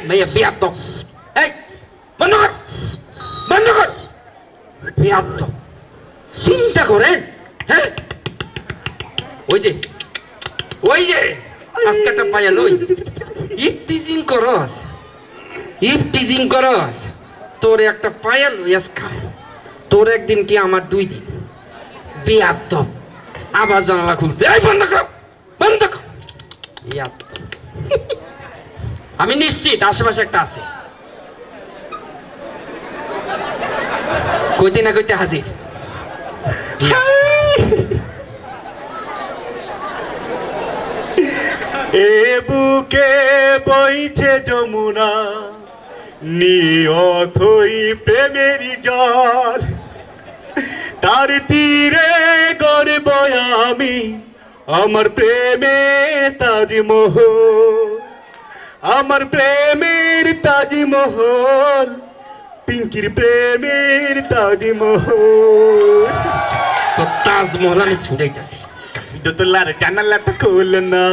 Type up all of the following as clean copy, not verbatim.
মেয়ে বেয়াদব। এই বন্ধ কর, বন্ধ কর, বেয়াদব। চিন্তা করেন, হ্যাঁ ওই যে আজকাটা পায়া লই ইফটিজিং করস, ইফটিজিং করস। তোর একটা পায়া লই আজকা, তোর একদিন কি আমার 2 দিন। বেয়াদব। আবার জানালা খুলছে, এই বন্ধ কর, বন্ধ কর। আমি নিশ্চিত আশেপাশে একটা আছে, কইতে না কইতে হাজির। এ বুকে বইছে যমুনা, নিয়তই প্রেমের জল, তার তীরে গড়ব আমি আমার প্রেমে তাজমহল, আমার প্রেমের তাজমহল, পিঙ্কির প্রেমের তাজমহল। তো তাজমহল আমি ছুটাইতেছি। দোতলার জানালাটা খোল না,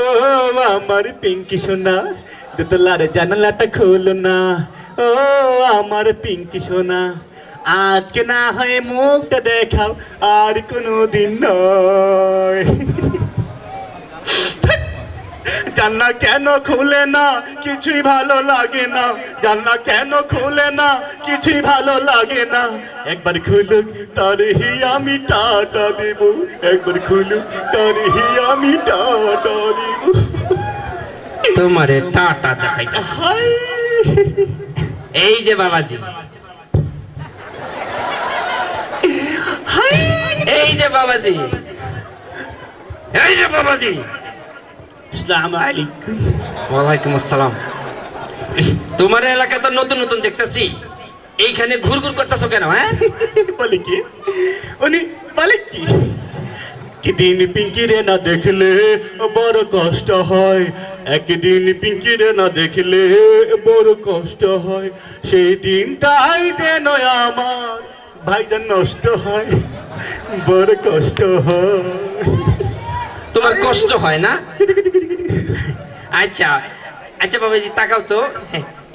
ও আমার পিঙ্কি সোনা, দোতলার জানালাটা খোল না, ও আমার পিঙ্কি সোনা। আজকে না হয় মুখটা দেখাও, আর কোনো দিন নয়। জানলা কেন খুলে না, কিছুই ভালো লাগে না, জানলা কেন খুলে না, কিছুই ভালো লাগে না। একবার খুলুক তার হি আমি টাটা দেব, একবার খুলুক তার হি আমি টাটা দেব। তোমারে টাটা দেখাইতাছি। এই যে বাবাজি, এই যে বাবাজি, এই যে বাবাজি। আসসালামু আলাইকুম। ওয়ালাইকুম আসসালাম। তোমার এলাকা তো নতুন নতুন দেখতেছি, এইখানে ঘুরঘুর করতেছো কেন? হ্যাঁ বলে কি উনি, বলে কি একদিন পিঙ্কিরে না দেখলে বড় কষ্ট হয়, একদিন পিঙ্কিরে না দেখলে বড় কষ্ট হয়, সেই দিনটাই যেন আমার ভাইজান নষ্ট হয়, বড় কষ্ট হয়। তোমার কষ্ট হয় না? আচ্ছা আচ্ছা বাবাজি, তাকাও তো।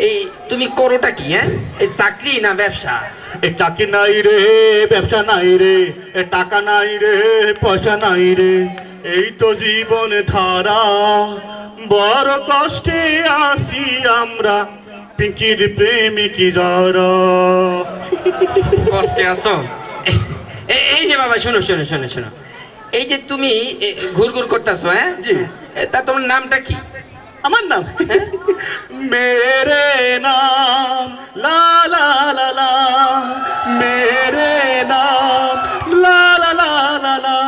এই তুমি করোটা কি? হ্যাঁ, এই চাকরি না ব্যবসা? এ চাকরি নাই রে, ব্যবসা নাই রে, এ টাকা নাই রে, পয়সা নাই রে, এই তো জীবন ধারা, বড় কষ্টে আসি আমরা পিঙ্কির প্রেমিক যারা। কষ্টে আছো? এই যে বাবা শোনো শোনো শোনো শোনো, এই যে তুমি ঘুরঘুর করতেছো, হ্যাঁ জি। তা তোমার নামটা কি? আমার নাম মেরে নাম লা লা লা লা, মেরে নাম লা লা লা লা লা,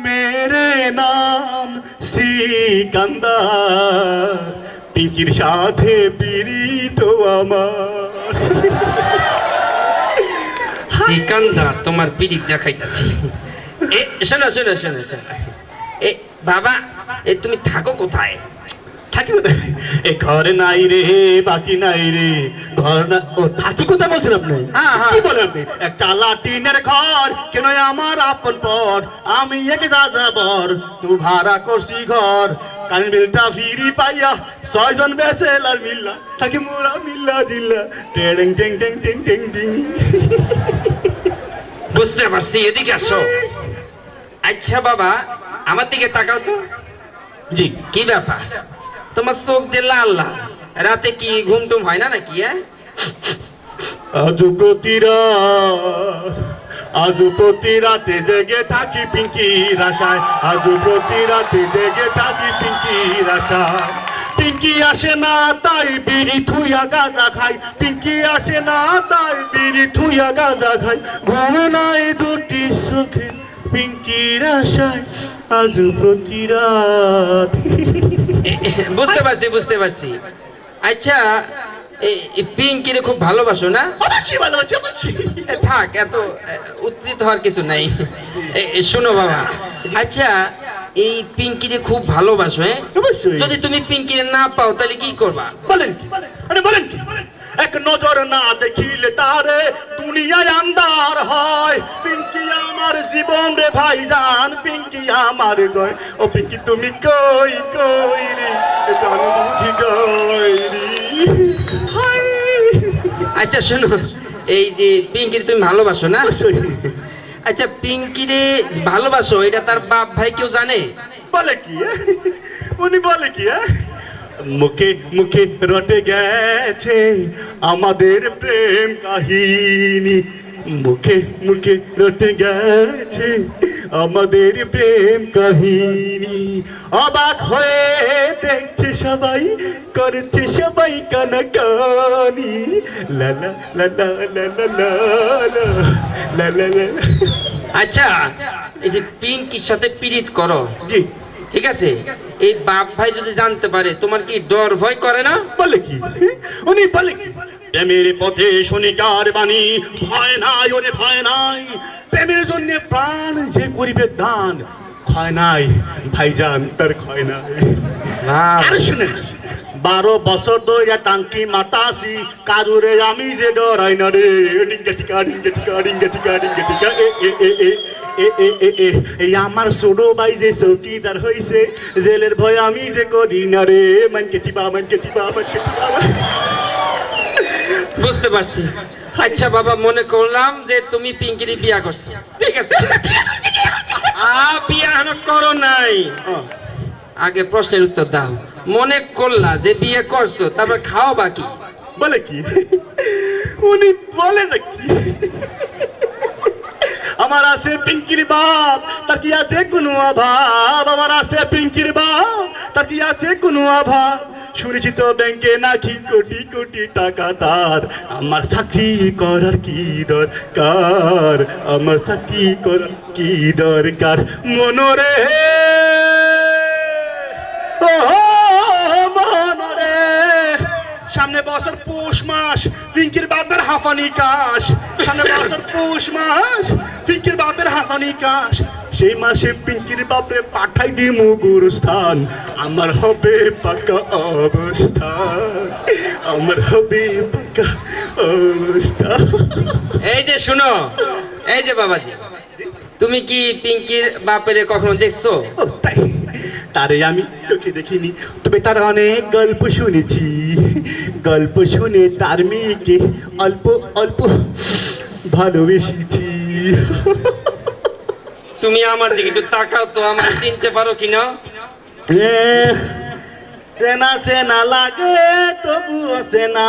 মেরে নাম সিকান্দার, পিঙ্কির সাথে পীড়িত আমার। সিকান্দার, তোমার পিরিত দেখাইতেছি। শোনো শোনো শোনো শোনো, এ বাবা, তুমি থাকো কোথায়? থাকি কোথায়? এ ঘর নাই রে, বাকি নাই রে, ঘর না, ও থাকি কোথায় বলছেন আপনি? হ্যাঁ, হ্যাঁ। কি বলেন আপনি? এক চালা টিনের ঘর, কেন আমার আপন পর, আমি এক যাযাবর, তুই ভাড়া করছি ঘর, কারেন্ট বিলটা ফিরি পাইয়া 6 জন বেচেলার মিল্লা, থাকি মোরা মিল্লা জিল্লা, টেং টেং টেং টেং টেং টেং। বুঝতে পারছি, এদিকে আসো। আচ্ছা বাবা, আমার দিকে তাকাও তো। জি। কি ব্যাপার, তোমার চোখ দিয়ে লাল লাল, রাতে কি ঘুম টুম হয় না নাকি? আজ প্রতি রাতে জেগে থাকি পিঙ্কির আশায়, আজ প্রতি রাতে জেগে থাকি পিঙ্কির আশায়, পিঙ্কি আসে না তাই বিড়ি থুইয়া গাঁজা খাই, পিঙ্কি আসে না তাই বিড়ি থুইয়া গাঁজা খাই, ঘুম নাই দুটি চোখে পিঙ্কির আশায়, আজ প্রতি রাত। বুঝতে পারছি বুঝতে পারছি। আচ্ছা, পিঙ্কিরে খুব ভালোবাসো না? অবশ্যই ভালোবাসি, অবশ্যই। থাক, এত উত্তেজিত হওয়ার কিছু নাই। শোনো বাবা, আচ্ছা এই পিঙ্কিরে খুব ভালোবাসো, হ্যাঁ? অবশ্যই। যদি তুমি পিঙ্কিরে না পাও তাহলে কি করবা? বলেন কি? আরে বলেন কি? এক নজর না দেখিলে তারে দুনিয়ায় আন্ধার হয়, পিঙ্কি আমার জীবন রে ভাইজান, পিঙ্কি আমার জয়, ও পিঙ্কি তুমি কই কই রে, জানো বুঝি কই রে। হাই আচ্ছা শোনো, এই যে পিঙ্কির তুমি ভালোবাসো না? অবশ্যই। আচ্ছা পিঙ্কিরে ভালোবাসো, এটা তার বাপ ভাই কেউ জানে? বলে কি উনি বলে কি মুখে মুখে রটে গেছে আমাদের প্রেম কাহিনী, মুখে মুখে রটে গেছে আমাদের প্রেম কাহিনী, অবাক হয়ে দেখছে সবাই, করছে সবাই কানাকানি, লা লা লা লা লা লা লা লা লা লা। আচ্ছা এই যে পিঙ্কির সাথে পীড়িত করো, জি ঠিক আছে, এই বাপ ভাই যদি জানতে পারে তোমার কি ডর ভয় করে না? বলে কি উনি বলে কি প্রেমের পথে শনিকার বাণী, ভয় নাই ওরে ভয় নাই, প্রেমের জন্য প্রাণ যে করিবে দান, ক্ষয় নাই ভাইজান তার ক্ষয় নাই। আরে শুনেন 12 বছর ধরে টাঙ্কি মাতাসি, কারুরে আমি যে ডরাই না রে, ডিঙ্গা চিকা ডিঙ্গা চিকা ডিঙ্গা চিকা ডিঙ্গা চিকা এ এ এ এ এ এ এ এ এই আমার ছোট ভাই যে চৌকিদার হইছে, জেলের ভয় আমি যে করি না রে, মানকে চিবা মানকে চিবা মানকে চিবা। বুঝতে পারছি। আচ্ছা বাবা, মনে করলাম যে তুমি পিঙ্কির বিয়া করছো, ঠিক আছে। বিয়া এখনো করো নাই, আগে প্রশ্নের উত্তর দাও। মনে করলা যে বিয়ে করছো, তারপর খাও বাকি বলে কি উনি বলে নাকি আমার আছে পিঙ্কির বাপ, তার কি আছে কোনো অভাব, আমার আছে পিঙ্কির বাপ, তার কি আছে কোনো অভাব, শুনেছি তো ব্যাংকে নাকি কোটি কোটি টাকা তার, আমার চাকরি করার কি দরকার, আমার চাকরি করার কি দরকার, মনরে ও মনরে, সামনে বছর পৌষ মাস, পিঙ্কির বাপের হাঁফানি কাশ, সামনে বছর পৌষ মাস, পিঙ্কির বাপের হাঁফানি কাশ, সেই মাসে পিঙ্কির বাপে পাঠাই দিমু গুরুস্থান, আমার হবে পাকা অবস্থা, আমার হবে পাকা অবস্থা। এই যে শুনো, এই যে বাবাজি, তুমি কি পিঙ্কির বাপেরে কখনো দেখছো? ও তাই, তারে আমি চোখে দেখিনি, তবে তার অনেক গল্প শুনেছি, গল্প শুনে তার মেয়েকে অল্প অল্প ভালোবেসেছি। তুমি আমার দিকে একটু তাকাও তো, আমার চিনতে পারো কিনা? চেনা চেনা লাগে তবুও চেনা,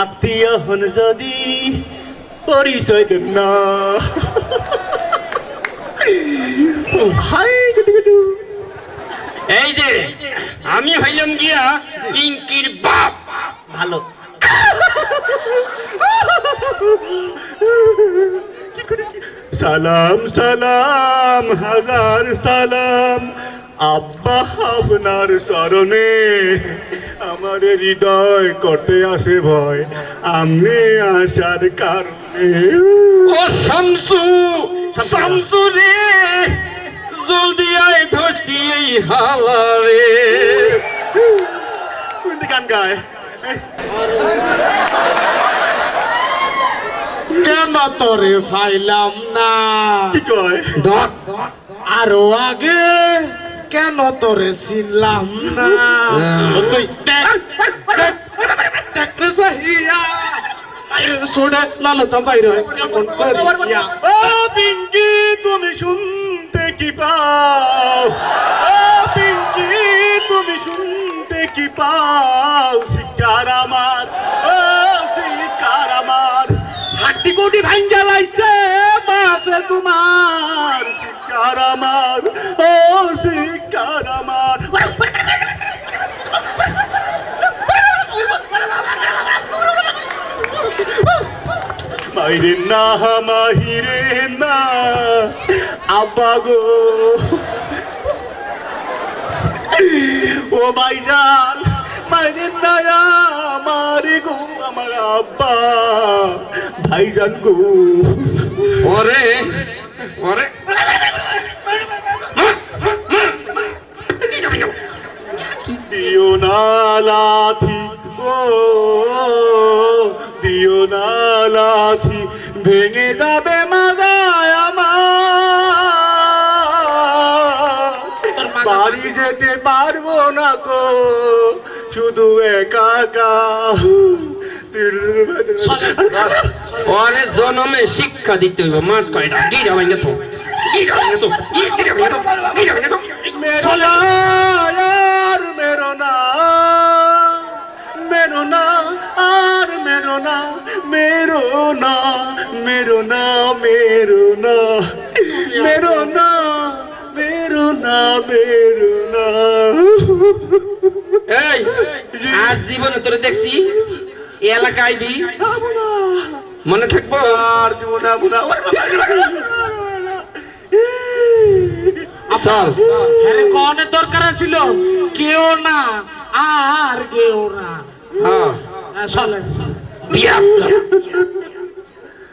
আত্মীয় হন যদি পরিচয় দেন না। হাই গুডু গুডু। এই যে আমি হইলাম গিয়া পিঙ্কির বাপ। ভালো সালাম সালাম হাজার সালাম, আব্বা আপনার স্মরণে আমার হৃদয় করতে আসে ভয়, আমি আসার কারণে। ও শামসু, শামসু রে, জলদি আয়, ধরছি এই হাওয়া রে। কোনটি গান গায়? কেন তোরে ফাইলাম না কি কয়? ধর আরো আগে, কেন তোরে চিনলাম না, ও তুই দেখ দেখ দেখ রে সাহিয়া, বাইরে সোডা লালতা বাইরে কেমন করিয়া। ও পিঙ্কি তুমি শুনতে কি পাও, ও পিঙ্কি তুমি শুনতে কি পাও, শিকার আমার, ও শিকার আমার, হাড্ডি গুডি ভাঙ্গা লাইছে বাসে তোমার, শিকার আমার, ও শিকার আমার। মাইরে না মাহিরে না আব্বা গো, ও ভাইজান মাইরে না আমার গো, আমার আব্বা ভাইজান গো। ওরে ওরে, দিও না লাথি ও, দিও না লাথি, ভেঙে যাবে মাজায় আমার, বাড়ি যেতে পারবো না গো, শুধু একা একা অনেক জনমে শিক্ষা দিতে হইব মাঠ কয়টা গিরা ভাঙে তো গিরা ভাঙে তো গিরা ভাঙে তো গিরা ভাঙে তো मेरो ना यार मेरो ना मेरो ना यार मेरो ना मेरो ना मेरो ना मेरो ना मेरो ना मेरो ना मेरो ना এই আজ জীবনে তোরে দেখছি এই এলাকায় দি মনে থাকবো আর জীবনা বুনা চল আরে কোনে দরকার ছিল কেউ না আর কেউ না হ্যাঁ চলেন বিয়াপ